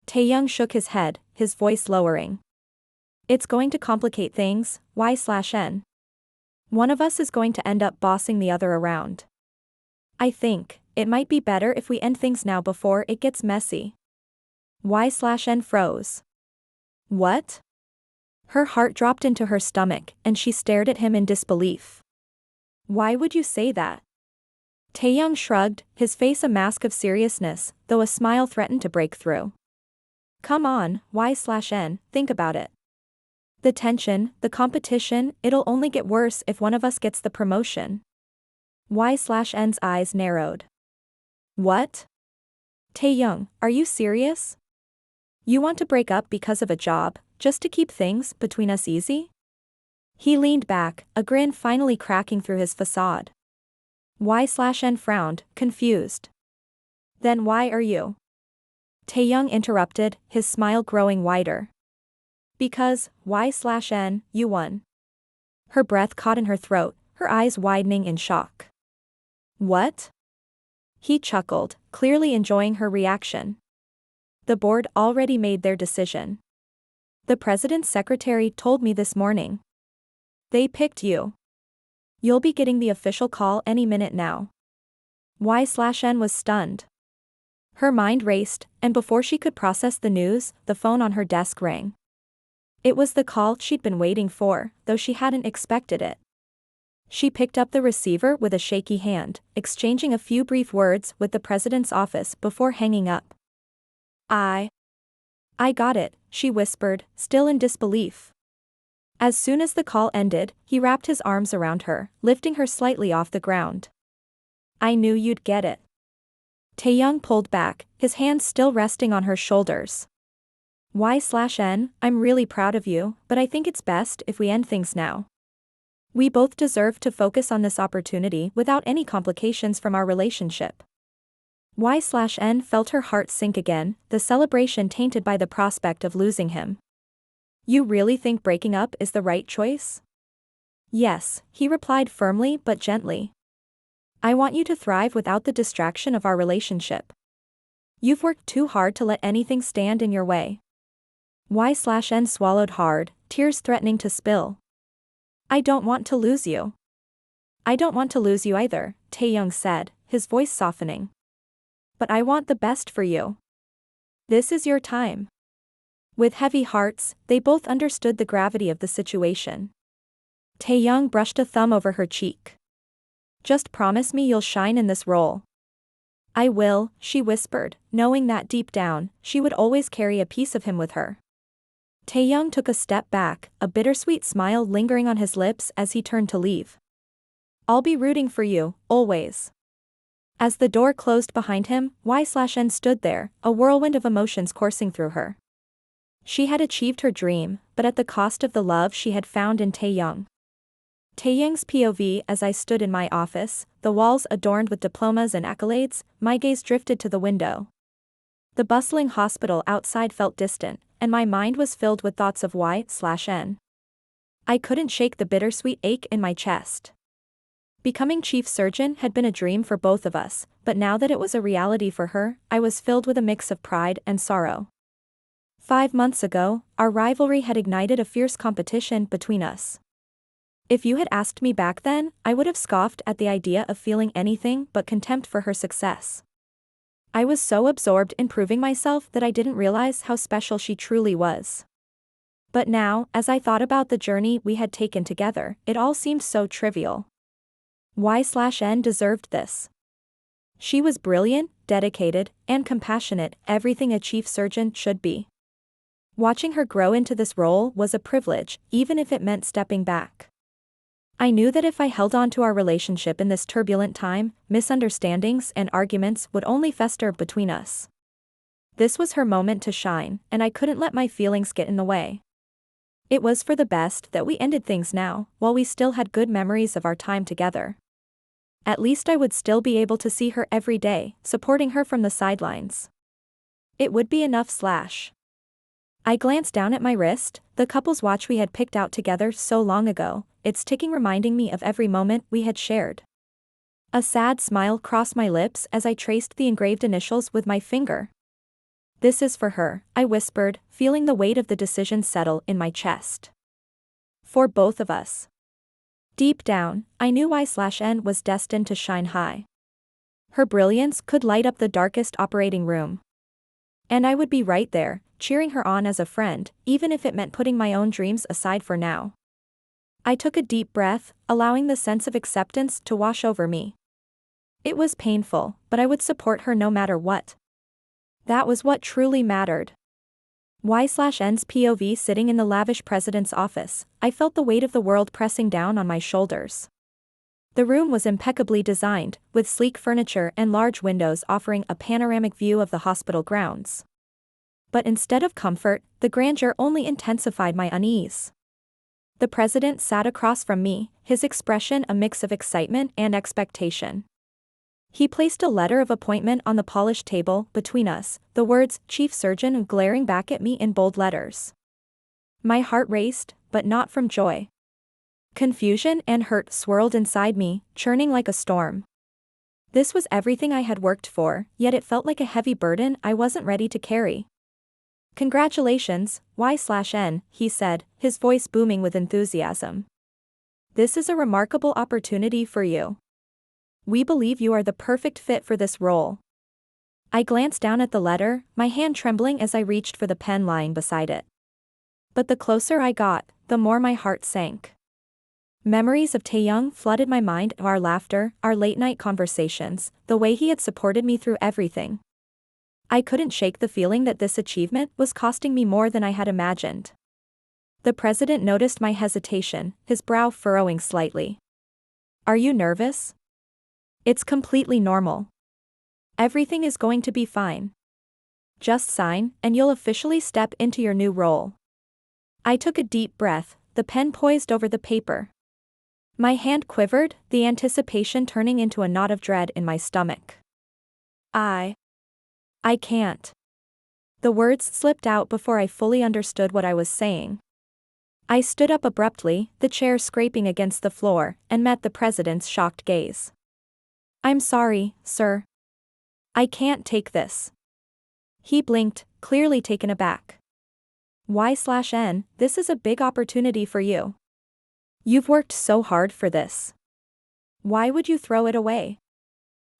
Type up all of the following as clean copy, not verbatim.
Taehyung shook his head, his voice lowering. It's going to complicate things, Y/N. One of us is going to end up bossing the other around. I think it might be better if we end things now before it gets messy. Y/N froze. What? Her heart dropped into her stomach and she stared at him in disbelief. Why would you say that? Taehyung shrugged, his face a mask of seriousness, though a smile threatened to break through. Come on, Y/N, think about it. The tension, the competition, it'll only get worse if one of us gets the promotion. Y/N's eyes narrowed. What? Taehyung, are you serious? You want to break up because of a job, just to keep things between us easy? He leaned back, a grin finally cracking through his facade. Y/N frowned, confused. Then why are you? Taehyung interrupted, his smile growing wider. Because, Y/N, you won. Her breath caught in her throat, her eyes widening in shock. What? He chuckled, clearly enjoying her reaction. The board already made their decision. The president's secretary told me this morning. They picked you. You'll be getting the official call any minute now. Y/N was stunned. Her mind raced, and before she could process the news, the phone on her desk rang. It was the call she'd been waiting for, though she hadn't expected it. She picked up the receiver with a shaky hand, exchanging a few brief words with the president's office before hanging up. I got it, she whispered, still in disbelief. As soon as the call ended, he wrapped his arms around her, lifting her slightly off the ground. I knew you'd get it. Taehyung pulled back, his hands still resting on her shoulders. Y/N, I'm really proud of you, but I think it's best if we end things now. We both deserve to focus on this opportunity without any complications from our relationship. Y/N felt her heart sink again, the celebration tainted by the prospect of losing him. You really think breaking up is the right choice? Yes, he replied firmly but gently. I want you to thrive without the distraction of our relationship. You've worked too hard to let anything stand in your way. Y/N swallowed hard, tears threatening to spill. I don't want to lose you. I don't want to lose you either, Taehyung said, his voice softening. But I want the best for you. This is your time. With heavy hearts, they both understood the gravity of the situation. Taehyung brushed a thumb over her cheek. Just promise me you'll shine in this role. I will, she whispered, knowing that deep down, she would always carry a piece of him with her. Taehyung took a step back, a bittersweet smile lingering on his lips as he turned to leave. I'll be rooting for you, always. As the door closed behind him, Y/N stood there, a whirlwind of emotions coursing through her. She had achieved her dream, but at the cost of the love she had found in Taehyung. Taehyung's POV. As I stood in my office, the walls adorned with diplomas and accolades, my gaze drifted to the window. The bustling hospital outside felt distant, and my mind was filled with thoughts of Y/N. I couldn't shake the bittersweet ache in my chest. Becoming chief surgeon had been a dream for both of us, but now that it was a reality for her, I was filled with a mix of pride and sorrow. 5 months ago, our rivalry had ignited a fierce competition between us. If you had asked me back then, I would have scoffed at the idea of feeling anything but contempt for her success. I was so absorbed in proving myself that I didn't realize how special she truly was. But now, as I thought about the journey we had taken together, it all seemed so trivial. Y/N deserved this. She was brilliant, dedicated, and compassionate, everything a chief surgeon should be. Watching her grow into this role was a privilege, even if it meant stepping back. I knew that if I held on to our relationship in this turbulent time, misunderstandings and arguments would only fester between us. This was her moment to shine, and I couldn't let my feelings get in the way. It was for the best that we ended things now, while we still had good memories of our time together. At least I would still be able to see her every day, supporting her from the sidelines. It would be enough. I glanced down at my wrist, the couple's watch we had picked out together so long ago, its ticking reminding me of every moment we had shared. A sad smile crossed my lips as I traced the engraved initials with my finger. This is for her, I whispered, feeling the weight of the decision settle in my chest. For both of us. Deep down, I knew Y/N was destined to shine high. Her brilliance could light up the darkest operating room. And I would be right there, cheering her on as a friend, even if it meant putting my own dreams aside for now. I took a deep breath, allowing the sense of acceptance to wash over me. It was painful, but I would support her no matter what. That was what truly mattered. Y/N's POV sitting in the lavish president's office, I felt the weight of the world pressing down on my shoulders. The room was impeccably designed, with sleek furniture and large windows offering a panoramic view of the hospital grounds. But instead of comfort, the grandeur only intensified my unease. The president sat across from me, his expression a mix of excitement and expectation. He placed a letter of appointment on the polished table between us, the words "Chief Surgeon" glaring back at me in bold letters. My heart raced, but not from joy. Confusion and hurt swirled inside me, churning like a storm. This was everything I had worked for, yet it felt like a heavy burden I wasn't ready to carry. "Congratulations, Y/N, he said, his voice booming with enthusiasm. "This is a remarkable opportunity for you. We believe you are the perfect fit for this role." I glanced down at the letter, my hand trembling as I reached for the pen lying beside it. But the closer I got, the more my heart sank. Memories of Taehyung flooded my mind, our laughter, our late-night conversations, the way he had supported me through everything. I couldn't shake the feeling that this achievement was costing me more than I had imagined. The president noticed my hesitation, his brow furrowing slightly. "Are you nervous?" "It's completely normal. Everything is going to be fine. Just sign, and you'll officially step into your new role." I took a deep breath, the pen poised over the paper. My hand quivered, the anticipation turning into a knot of dread in my stomach. I can't." The words slipped out before I fully understood what I was saying. I stood up abruptly, the chair scraping against the floor, and met the president's shocked gaze. "I'm sorry, sir. I can't take this." He blinked, clearly taken aback. "Y/N, this is a big opportunity for you. You've worked so hard for this. Why would you throw it away?"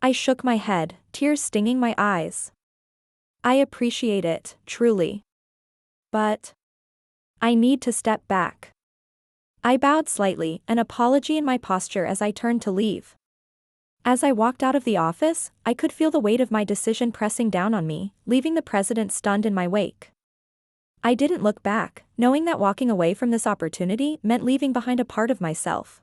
I shook my head, tears stinging my eyes. "I appreciate it, truly. But I need to step back." I bowed slightly, an apology in my posture as I turned to leave. As I walked out of the office, I could feel the weight of my decision pressing down on me, leaving the president stunned in my wake. I didn't look back, knowing that walking away from this opportunity meant leaving behind a part of myself.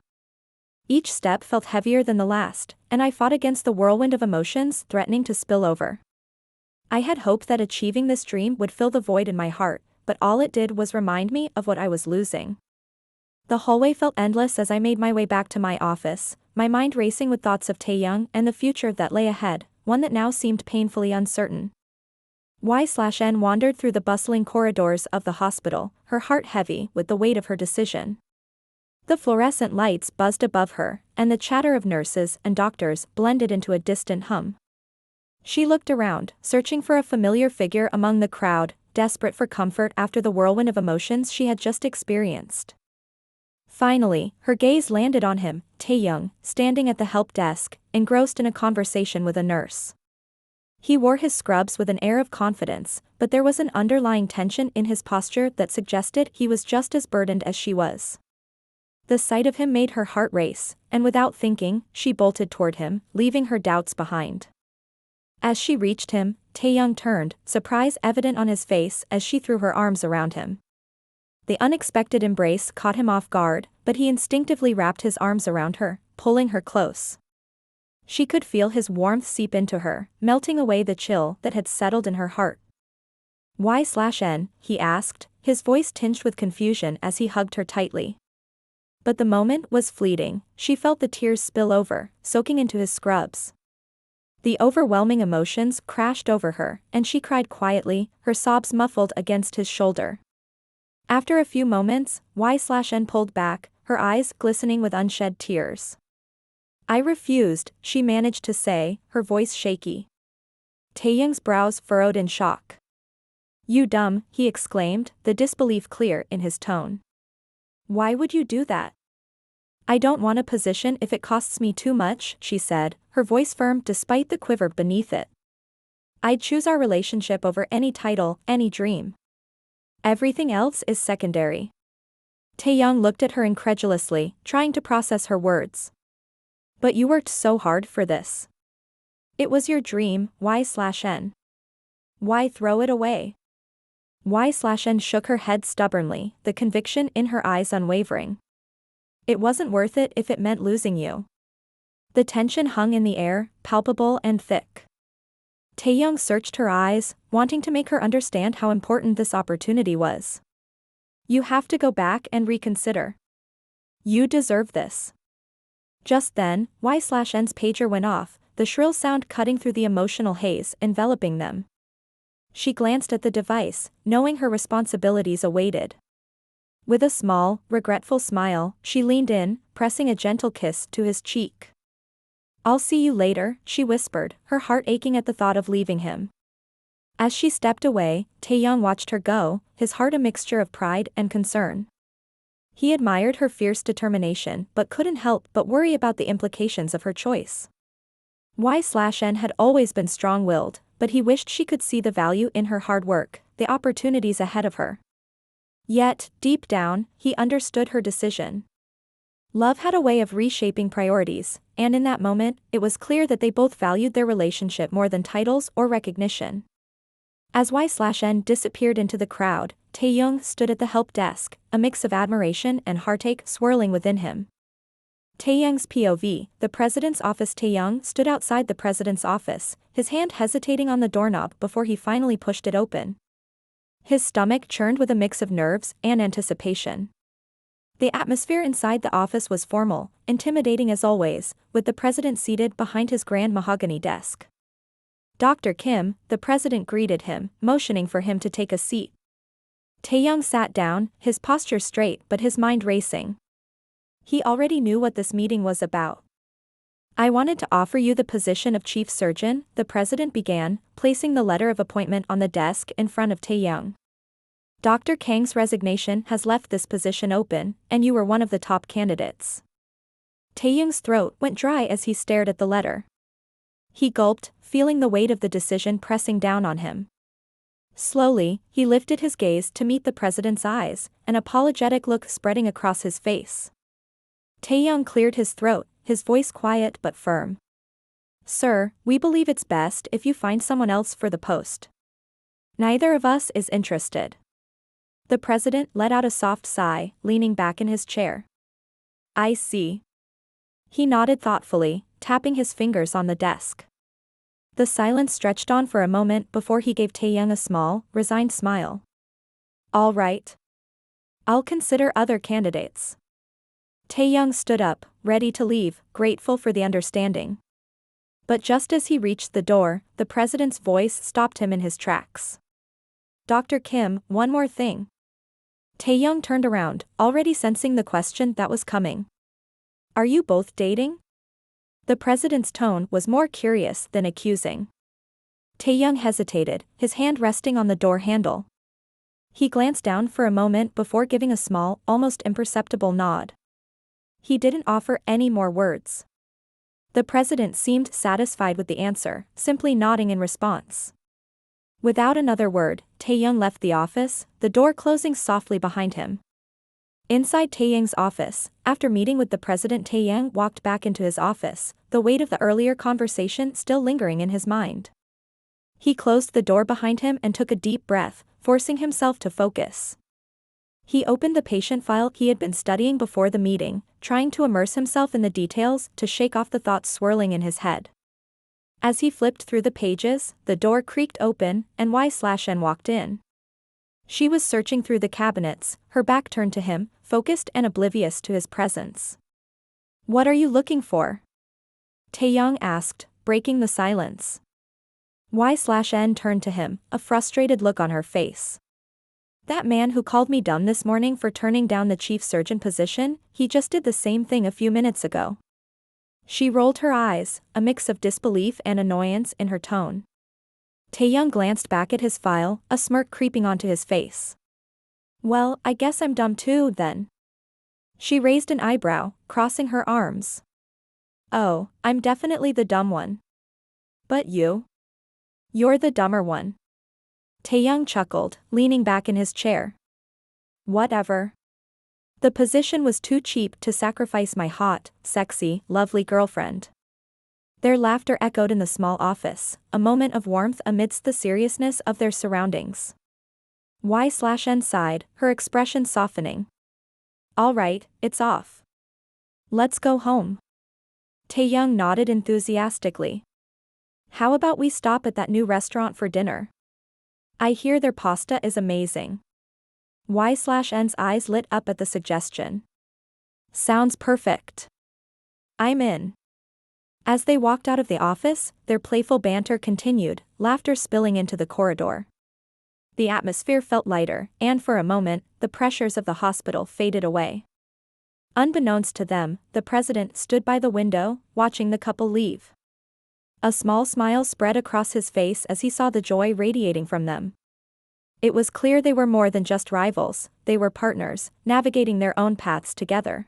Each step felt heavier than the last, and I fought against the whirlwind of emotions threatening to spill over. I had hoped that achieving this dream would fill the void in my heart, but all it did was remind me of what I was losing. The hallway felt endless as I made my way back to my office, my mind racing with thoughts of Taehyung and the future that lay ahead, one that now seemed painfully uncertain. Y/N wandered through the bustling corridors of the hospital, her heart heavy with the weight of her decision. The fluorescent lights buzzed above her, and the chatter of nurses and doctors blended into a distant hum. She looked around, searching for a familiar figure among the crowd, desperate for comfort after the whirlwind of emotions she had just experienced. Finally, her gaze landed on him, Taehyung, standing at the help desk, engrossed in a conversation with a nurse. He wore his scrubs with an air of confidence, but there was an underlying tension in his posture that suggested he was just as burdened as she was. The sight of him made her heart race, and without thinking, she bolted toward him, leaving her doubts behind. As she reached him, Taehyung turned, surprise evident on his face as she threw her arms around him. The unexpected embrace caught him off guard, but he instinctively wrapped his arms around her, pulling her close. She could feel his warmth seep into her, melting away the chill that had settled in her heart. "Y/N?" he asked, his voice tinged with confusion as he hugged her tightly. But the moment was fleeting, she felt the tears spill over, soaking into his scrubs. The overwhelming emotions crashed over her, and she cried quietly, her sobs muffled against his shoulder. After a few moments, Y/N pulled back, her eyes glistening with unshed tears. "I refused," she managed to say, her voice shaky. Taehyung's brows furrowed in shock. You dumb, he exclaimed, the disbelief clear in his tone. Why would you do that? I don't want a position if it costs me too much, she said, her voice firm despite the quiver beneath it. I'd choose our relationship over any title, any dream. Everything else is secondary. Taehyung looked at her incredulously, trying to process her words. But you worked so hard for this. It was your dream, why/n? Why throw it away? Why/n shook her head stubbornly, the conviction in her eyes unwavering. It wasn't worth it if it meant losing you. The tension hung in the air, palpable and thick. Taehyung searched her eyes, wanting to make her understand how important this opportunity was. You have to go back and reconsider. You deserve this. Just then, Y/N's pager went off, the shrill sound cutting through the emotional haze enveloping them. She glanced at the device, knowing her responsibilities awaited. With a small, regretful smile, she leaned in, pressing a gentle kiss to his cheek. I'll see you later, she whispered, her heart aching at the thought of leaving him. As she stepped away, Taehyung watched her go, his heart a mixture of pride and concern. He admired her fierce determination but couldn't help but worry about the implications of her choice. Y/N had always been strong-willed, but he wished she could see the value in her hard work, the opportunities ahead of her. Yet, deep down, he understood her decision. Love had a way of reshaping priorities, and in that moment, it was clear that they both valued their relationship more than titles or recognition. As Y/N disappeared into the crowd, Taehyung stood at the help desk, a mix of admiration and heartache swirling within him. Taehyung's POV, the president's office. Taehyung stood outside the president's office, his hand hesitating on the doorknob before he finally pushed it open. His stomach churned with a mix of nerves and anticipation. The atmosphere inside the office was formal, intimidating as always, with the president seated behind his grand mahogany desk. Dr. Kim, the president greeted him, motioning for him to take a seat. Taehyung sat down, his posture straight but his mind racing. He already knew what this meeting was about. I wanted to offer you the position of chief surgeon, the president began, placing the letter of appointment on the desk in front of Taehyung. Dr. Kang's resignation has left this position open, and you were one of the top candidates. Taehyung's throat went dry as he stared at the letter. He gulped, feeling the weight of the decision pressing down on him. Slowly, he lifted his gaze to meet the president's eyes, an apologetic look spreading across his face. Taehyung cleared his throat, his voice quiet but firm. Sir, we believe it's best if you find someone else for the post. Neither of us is interested. The president let out a soft sigh, leaning back in his chair. I see. He nodded thoughtfully, tapping his fingers on the desk. The silence stretched on for a moment before he gave Taehyung a small, resigned smile. All right. I'll consider other candidates. Taehyung stood up, ready to leave, grateful for the understanding. But just as he reached the door, the president's voice stopped him in his tracks. Dr. Kim, one more thing. Taehyung turned around, already sensing the question that was coming. Are you both dating? The president's tone was more curious than accusing. Taehyung hesitated, his hand resting on the door handle. He glanced down for a moment before giving a small, almost imperceptible nod. He didn't offer any more words. The president seemed satisfied with the answer, simply nodding in response. Without another word, Taehyung left the office, the door closing softly behind him. Inside Taehyung's office, after meeting with the president, Taehyung walked back into his office, the weight of the earlier conversation still lingering in his mind. He closed the door behind him and took a deep breath, forcing himself to focus. He opened the patient file he had been studying before the meeting, trying to immerse himself in the details to shake off the thoughts swirling in his head. As he flipped through the pages, the door creaked open, and Y/N walked in. She was searching through the cabinets, her back turned to him, focused and oblivious to his presence. What are you looking for? Taehyung asked, breaking the silence. Y/N turned to him, a frustrated look on her face. That man who called me dumb this morning for turning down the chief surgeon position, he just did the same thing a few minutes ago. She rolled her eyes, a mix of disbelief and annoyance in her tone. Taehyung glanced back at his file, a smirk creeping onto his face. Well, I guess I'm dumb too, then. She raised an eyebrow, crossing her arms. Oh, I'm definitely the dumb one. But you? You're the dumber one. Taehyung chuckled, leaning back in his chair. Whatever. The position was too cheap to sacrifice my hot, sexy, lovely girlfriend. Their laughter echoed in the small office, a moment of warmth amidst the seriousness of their surroundings. Y/N sighed, her expression softening. All right, it's off. Let's go home. Taehyung nodded enthusiastically. How about we stop at that new restaurant for dinner? I hear their pasta is amazing. Y/N's eyes lit up at the suggestion. Sounds perfect. I'm in. As they walked out of the office, their playful banter continued, laughter spilling into the corridor. The atmosphere felt lighter, and for a moment, the pressures of the hospital faded away. Unbeknownst to them, the president stood by the window, watching the couple leave. A small smile spread across his face as he saw the joy radiating from them. It was clear they were more than just rivals, they were partners, navigating their own paths together.